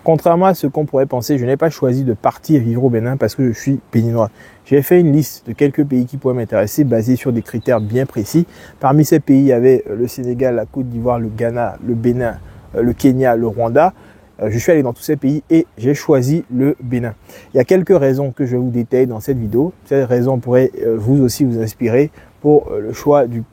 Contrairement à ce qu'on pourrait penser, je n'ai pas choisi de partir vivre au Bénin parce que je suis béninois. J'ai fait une liste de quelques pays qui pourraient m'intéresser basée sur des critères bien précis. Parmi ces pays, il y avait le Sénégal, la Côte d'Ivoire, le Ghana, le Bénin, le Kenya, le Rwanda. Je suis allé dans tous ces pays et j'ai choisi le Bénin. Il y a quelques raisons que je vous détaille dans cette vidéo. Ces raisons pourraient vous aussi vous inspirer pour le choix du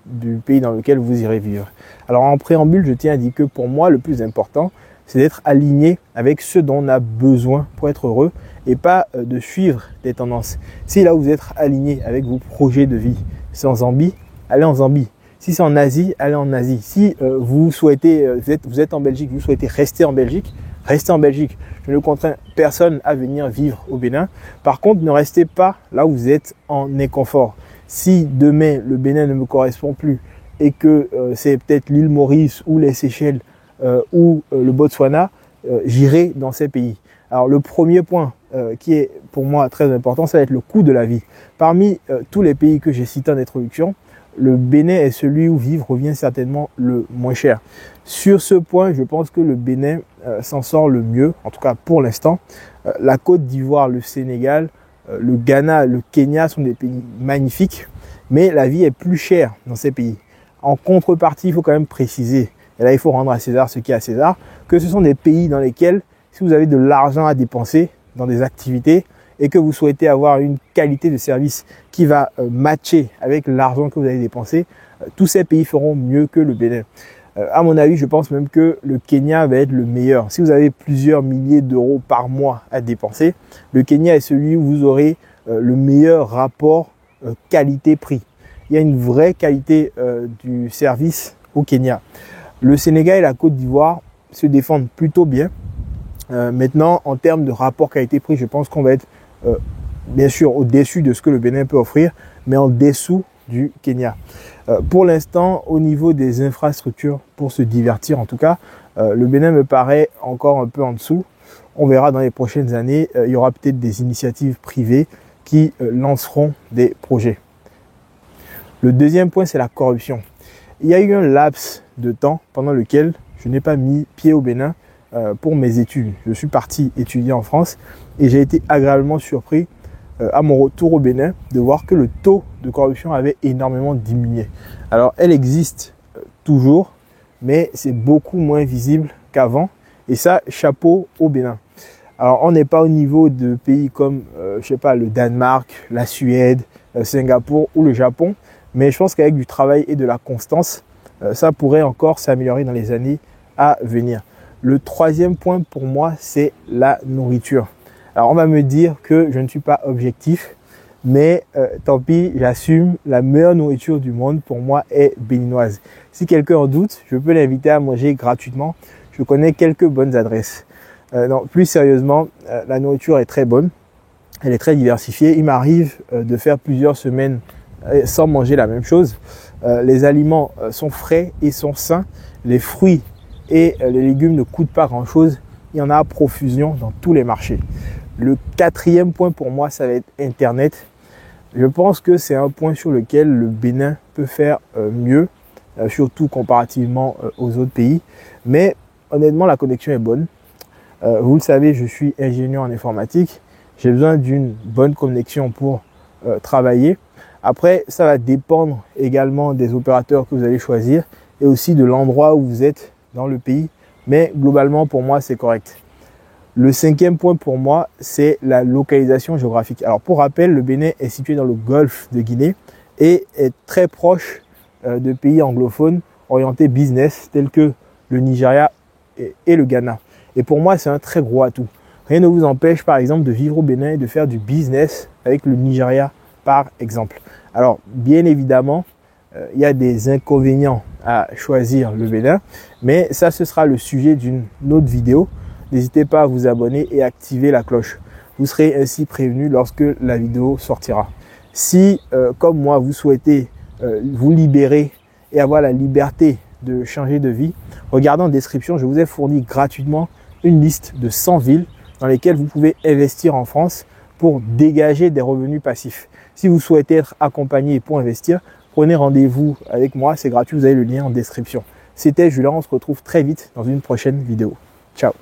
pays dans lequel vous irez vivre. Alors en préambule, je tiens à dire que pour moi, le plus important, c'est d'être aligné avec ce dont on a besoin pour être heureux et pas de suivre des tendances. Si là vous êtes aligné avec vos projets de vie, c'est en Zambie, allez en Zambie. Si c'est en Asie, allez en Asie. Si vous êtes en Belgique, vous souhaitez rester en Belgique, restez en Belgique. Je ne contrains personne à venir vivre au Bénin. Par contre, ne restez pas là où vous êtes en inconfort. Si demain le Bénin ne me correspond plus et que c'est peut-être l'île Maurice ou les Seychelles ou le Botswana, j'irai dans ces pays. Alors le premier point qui est pour moi très important, ça va être le coût de la vie. Parmi tous les pays que j'ai cités en introduction, le Bénin est celui où vivre revient certainement le moins cher. Sur ce point, je pense que le Bénin s'en sort le mieux, en tout cas pour l'instant. La Côte d'Ivoire, le Sénégal, le Ghana, le Kenya sont des pays magnifiques, mais la vie est plus chère dans ces pays. En contrepartie, il faut quand même préciser, et là il faut rendre à César ce qui est à César, que ce sont des pays dans lesquels, si vous avez de l'argent à dépenser dans des activités et que vous souhaitez avoir une qualité de service qui va matcher avec l'argent que vous avez dépensé, tous ces pays feront mieux que le Bénin. À mon avis, je pense même que le Kenya va être le meilleur. Si vous avez plusieurs milliers d'euros par mois à dépenser, le Kenya est celui où vous aurez le meilleur rapport qualité-prix. Il y a une vraie qualité du service au Kenya. Le Sénégal et la Côte d'Ivoire se défendent plutôt bien. Maintenant, en termes de rapport qualité-prix, je pense qu'on va être bien sûr au-dessus de ce que le Bénin peut offrir, mais en dessous du Kenya. Pour l'instant, au niveau des infrastructures, pour se divertir en tout cas, le Bénin me paraît encore un peu en dessous. On verra dans les prochaines années, il y aura peut-être des initiatives privées qui lanceront des projets. Le deuxième point, c'est la corruption. Il y a eu un laps de temps pendant lequel je n'ai pas mis pied au Bénin pour mes études. Je suis parti étudier en France et j'ai été agréablement surpris à mon retour au Bénin de voir que le taux de corruption avait énormément diminué. Alors elle existe toujours, mais c'est beaucoup moins visible qu'avant et ça, chapeau au Bénin. Alors on n'est pas au niveau de pays comme je sais pas, le Danemark, la Suède, Singapour ou le Japon, mais je pense qu'avec du travail et de la constance, ça pourrait encore s'améliorer dans les années à venir. Le troisième point pour moi, c'est la nourriture. Alors on va me dire que je ne suis pas objectif, mais tant pis, j'assume, la meilleure nourriture du monde pour moi est béninoise. Si quelqu'un en doute, je peux l'inviter à manger gratuitement. Je connais quelques bonnes adresses. Non, plus sérieusement, la nourriture est très bonne, elle est très diversifiée. Il m'arrive de faire plusieurs semaines sans manger la même chose. Les aliments sont frais et sont sains. Les fruits et les légumes ne coûtent pas grand-chose. Il y en a à profusion dans tous les marchés. Le quatrième point pour moi, ça va être Internet. Je pense que c'est un point sur lequel le Bénin peut faire mieux, surtout comparativement aux autres pays. Mais honnêtement, la connexion est bonne. Vous le savez, je suis ingénieur en informatique. J'ai besoin d'une bonne connexion pour travailler. Après, ça va dépendre également des opérateurs que vous allez choisir et aussi de l'endroit où vous êtes dans le pays. Mais globalement, pour moi, c'est correct. Le cinquième point pour moi, c'est la localisation géographique. Alors pour rappel, le Bénin est situé dans le golfe de Guinée et est très proche de pays anglophones orientés business tels que le Nigeria et le Ghana. Et pour moi, c'est un très gros atout. Rien ne vous empêche par exemple de vivre au Bénin et de faire du business avec le Nigeria par exemple. Alors bien évidemment, il y a des inconvénients à choisir le Bénin, mais ça ce sera le sujet d'une autre vidéo. N'hésitez pas à vous abonner et activer la cloche. Vous serez ainsi prévenu lorsque la vidéo sortira. Si, comme moi, vous souhaitez vous libérer et avoir la liberté de changer de vie, regardez en description, je vous ai fourni gratuitement une liste de 100 villes dans lesquelles vous pouvez investir en France pour dégager des revenus passifs. Si vous souhaitez être accompagné pour investir, prenez rendez-vous avec moi, c'est gratuit, vous avez le lien en description. C'était Julien, on se retrouve très vite dans une prochaine vidéo. Ciao.